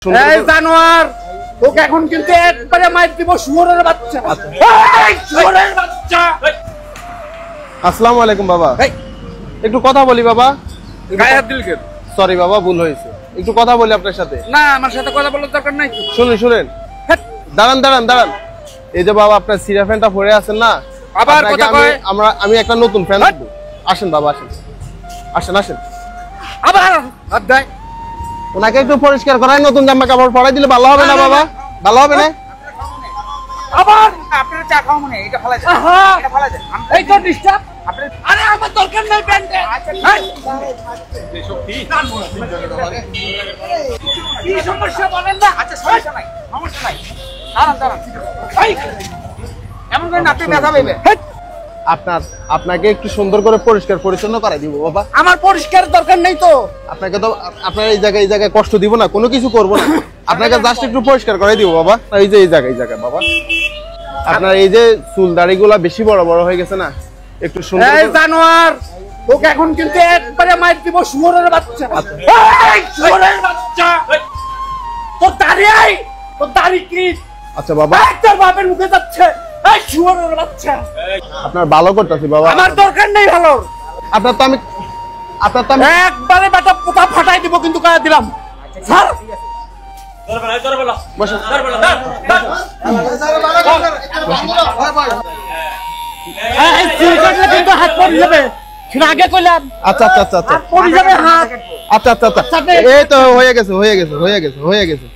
এই জানোয়ার তোকে এখন কিন্তু একবারে মাইর দিব শুয়োরের বাচ্চা। এই শুয়োরের বাচ্চা। আসসালামু আলাইকুম বাবা। একটু কথা বলি বাবা। গায়ে হাত দিল কেন? সরি বাবা, ভুল হয়েছে। একটু কথা বলি আপনার সাথে। না, আমার সাথে কথা বলার দরকার নাই। শুনেন দাঁড়ান। এই যে বাবা আপনার সিরা ফ্যানটা পরে আছেন না, আবার কথা কয়। আমি একটা নতুন ফ্যান দেব। আসেন বাবা, আসেন। আবার হাত দেয়। ওনাকে একটু পরিষ্কার করাই, নতুন জামা কাপড় পরাই দিলে ভালো হবে না বাবা? ভালো হবে না? আবার আপনার চা খাও মনে এটা ফেলা যায়। এটা ফেলা যায়। এই তো ডিস্টার্ব। আরে আমার দরকার নাই প্যান্টে। কি সমস্যা বলেন না? আচ্ছা সমস্যা নাই। দাঁড়ান। এই এমন করে আপনি ব্যথা পাইবে। আপনাকে একটু সুন্দর করে পরিষ্কার পরিচ্ছন্ন করাই দিব বাবা। আমার পরিষ্কার দরকার নেই তো। আপনাকে তো আপনার এই জায়গায় কষ্ট দিব না, কোনো কিছু করব না। আপনাকে জাস্ট একটু পরিষ্কার করাই দিব বাবা। এই জায়গায় বাবা, আপনার এই যে চুল দাড়িগুলা বেশি বড় হয়ে গেছে না, একটু সুন্দর। এই জানোয়ার তোকে এখন কিন্তু একবারে মাইর দিব শুয়োরের বাচ্চা। এই শুয়োরের বাচ্চা। তোর দাড়ি কি? আচ্ছা বাবা, তোর বাপের মুখে যাচ্ছে। এই শুয়োরের বাচ্চা। আপনার ভালো করতেছি বাবা। আমার দরকার নেই ভালো। আপনার তো আমি একবারে বেটা পোতা ফাটাই দিব কিন্তু কয়ে দিলাম। স্যার বসেন। কিন্তু হাত পড়ে যাবে, সেটা আগে কইলাম। আচ্ছা পড়ে যাবে হাত। আচ্ছা এই তো হয়ে গেছে।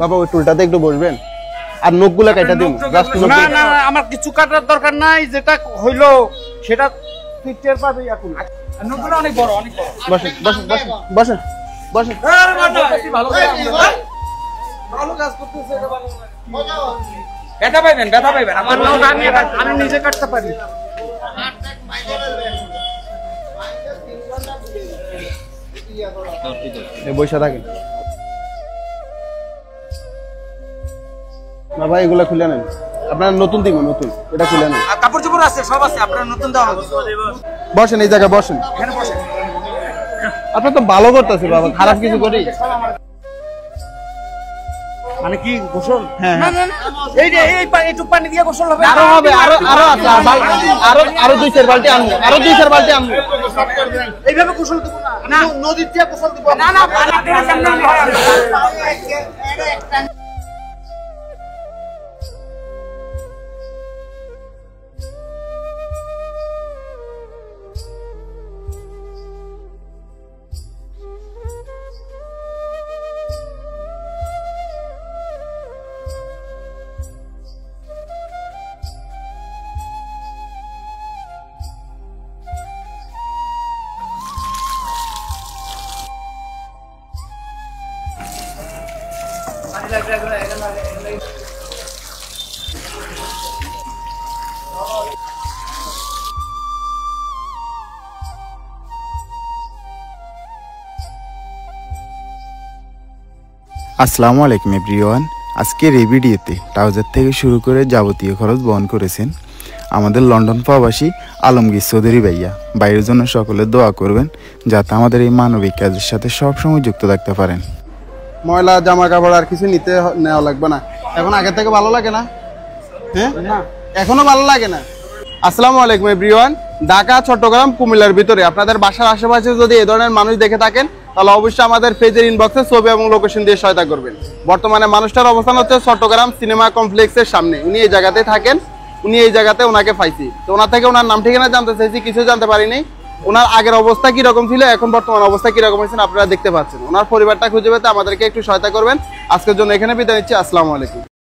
বাবা ওই টুলটাতে একটু বসবেন আর নখগুলা কাটা দিন। না আমার কিছু কাটার দরকার নাই, যেটা হইলো সেটা তুই টের পাবি এখন। নখগুলো অনেক বড়। বসেন। ভালো কাজ করতেছে এটা ভালো। ব্যথা পাইবেন। আমার নখ আমি নিজে কাটতে পারি। বসে থাকেন বাবা, এগুলা খুলে নেন। আপনার নতুন দিব, এটা খুলে নেন। কাপড় চোপড় আছে, সব আছে, আপনার নতুন দাও। বসেন, এই জায়গায় বসেন। আপনার তো ভালো করতেছে বাবা, খারাপ কিছু করি? মানে কি গোসল? হ্যাঁ। এই যে একটু পানি দিয়ে গোসল হবে। আরো আছে, আরো 2-4 বালতি আনবো, এইভাবে গোসল দেব না, নদীর দিয়ে গোসল দেব। না আসসালামু আলাইকুম এভরিওয়ান। আজকের এই ভিডিওতে ট্রাউজার থেকে শুরু করে যাবতীয় খরচ বহন করেছেন আমাদের লন্ডন প্রবাসী আলমগীর চৌধুরী ভাইয়া। বাইরের জন্য সকলে দোয়া করবেন যাতে আমাদের এই মানবিক কাজের সাথে সবসময় যুক্ত থাকতে পারেন। ময়লা জামা কাপড় আর কিছু নেওয়া লাগবে না। এখন আগে থেকে ভালো লাগে না? হ্যাঁ, এখনো ভালো লাগে না? আসসালামু আলাইকুম এভরিওয়ান। ঢাকা, চট্টগ্রাম, কুমিল্লার ভিতরে আপনাদের বাসার আশেপাশে যদি এই ধরনের মানুষ দেখে থাকেন তাহলে অবশ্যই আমাদের পেজের ইনবক্সে ছবি এবং লোকেশন দিয়ে সহায়তা করবেন। বর্তমানে মানুষটার অবস্থান হচ্ছে চট্টগ্রাম সিনেমা কমপ্লেক্সের সামনে। উনি এই জায়গাতে থাকেন, ওনাকে পাইছি। তো ওনার থেকে ওনার নাম ঠিকানা জানতে চাইছি, কিছু জানতে পারিনি। ওনার আগের অবস্থা কিরকম ছিল, এখন বর্তমান অবস্থা কিরকম হয়েছে আপনারা দেখতে পাচ্ছেন। ওনার পরিবারটা খুঁজে পেতে আমাদেরকে একটু সহায়তা করবেন। আজকের জন্য এখানে বিদায় নিচ্ছি। আসসালামু আলাইকুম।